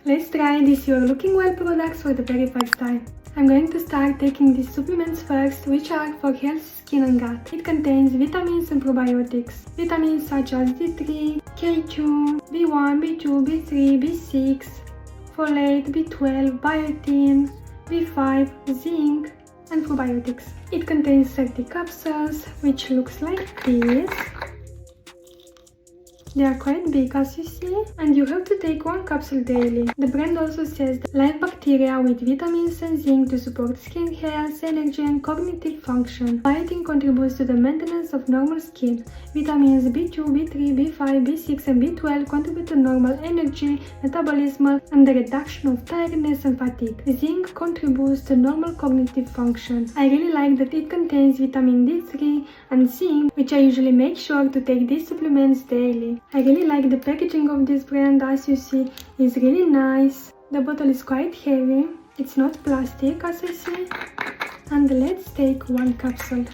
Let's try these You're Looking Well products for the very first time. I'm going to start taking these supplements first, which are for healthy skin and gut. It contains vitamins and probiotics. Vitamins such as D3, K2, B1, B2, B3, B6, folate, B12, biotin, B5, zinc, and probiotics. It contains 30 capsules, which looks like this. They are quite big, as you see, and you have to take 1 capsule daily. The brand also says live bacteria with vitamins and zinc to support skin health, energy and cognitive function. Biotin contributes to the maintenance of normal skin. Vitamins B2, B3, B5, B6 and B12 contribute to normal energy, metabolism and the reduction of tiredness and fatigue. Zinc contributes to normal cognitive function. I really like that it contains vitamin D3 and zinc, which I usually make sure to take these supplements daily. I really like the packaging of this brand, as you see, is really nice. The bottle is quite heavy, it's not plastic as I see. And let's take 1 capsule.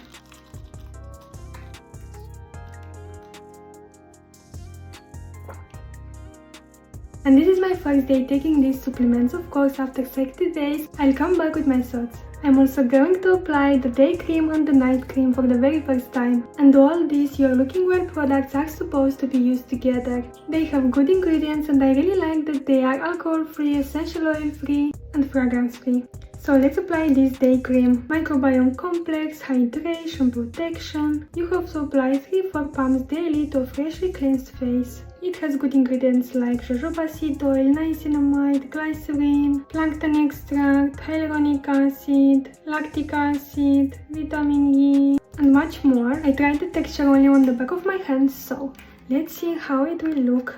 And this is my first day taking these supplements. Of course, after 60 days, I'll come back with my thoughts. I'm also going to apply the day cream and the night cream for the very first time. And all these You're Looking Well products are supposed to be used together. They have good ingredients and I really like that they are alcohol-free, essential oil-free and fragrance-free. So let's apply this day cream. Microbiome complex, hydration, protection. You have to apply 3-4 pumps daily to a freshly cleansed face. It has good ingredients like jojoba seed oil, niacinamide, glycerin, plankton extract, hyaluronic acid, lactic acid, vitamin E, and much more. I tried the texture only on the back of my hands, so let's see how it will look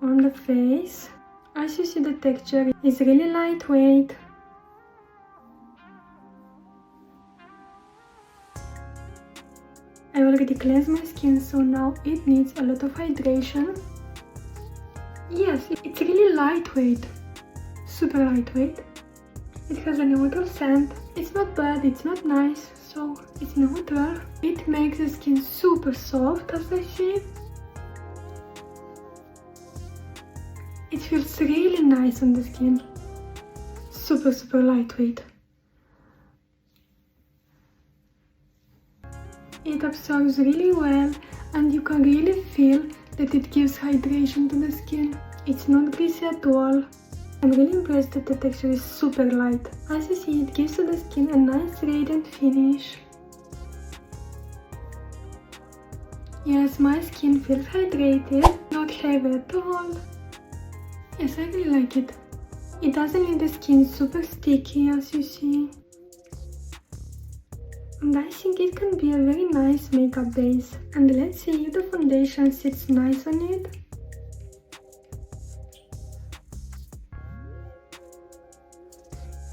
on the face. As you see, the texture is really lightweight. I already cleansed my skin, so now it needs a lot of hydration. Yes, it's really lightweight, super lightweight. It has a neutral scent. It's not bad, it's not nice, so it's neutral. It makes the skin super soft, as I see. It feels really nice on the skin. Super lightweight. It absorbs really well and you can really feel that it gives hydration to the skin. It's not greasy at all. I'm really impressed that the texture is super light. As you see, it gives to the skin a nice radiant finish. Yes, my skin feels hydrated, not heavy at all. Yes, I really like it. It doesn't leave the skin super sticky, as you see. And I think it can be a very nice makeup base. And let's see if the foundation sits nice on it.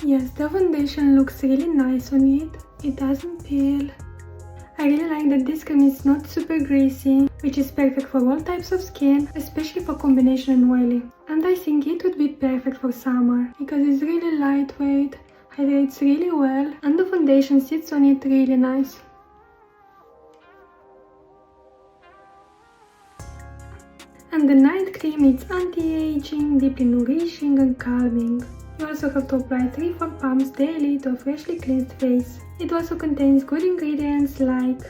Yes, the foundation looks really nice on it. It doesn't peel. I really like that this cream is not super greasy, which is perfect for all types of skin, especially for combination and oily. And I think it would be perfect for summer, because it's really lightweight, hydrates really well, and the foundation sits on it really nice. And the night cream is anti-aging, deeply nourishing and calming. You also have to apply 3-4 pumps daily to a freshly cleansed face. It also contains good ingredients like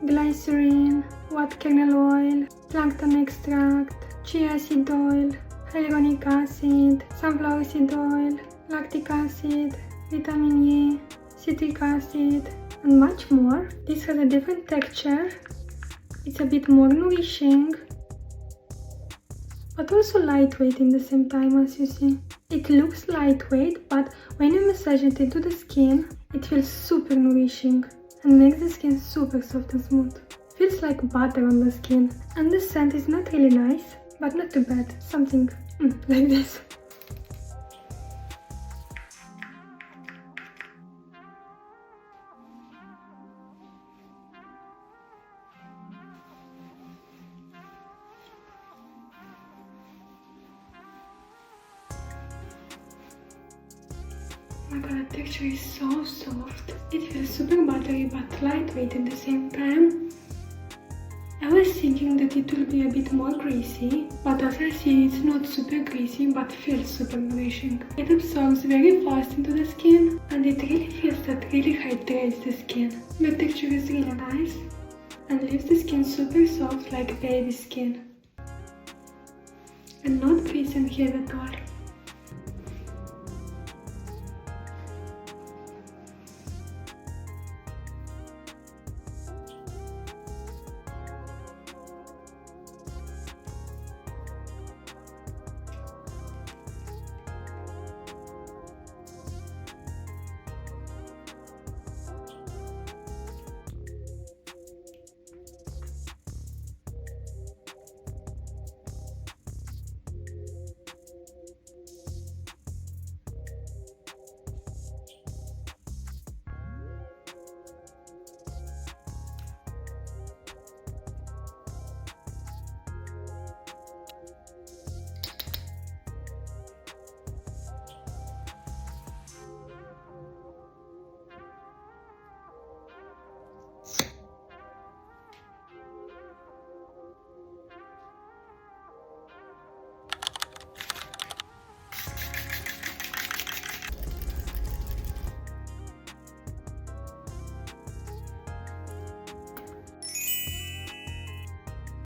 glycerin, white kernel oil, plankton extract, chia seed oil, hyaluronic acid, sunflower seed oil, lactic acid, vitamin E, citric acid, and much more. This has a different texture. It's a bit more nourishing, but also lightweight in the same time, as you see. It looks lightweight, but when you massage it into the skin, it feels super nourishing and makes the skin super soft and smooth. Feels like butter on the skin. And the scent is not really nice, but not too bad. Something like this. Oh my god, the texture is so soft. It feels super buttery but lightweight at the same time. I was thinking that it will be a bit more greasy, but as I see, it's not super greasy but feels super nourishing. It absorbs very fast into the skin and it really feels that really hydrates the skin. The texture is really nice and leaves the skin super soft like baby skin and not greasy and heavy at all.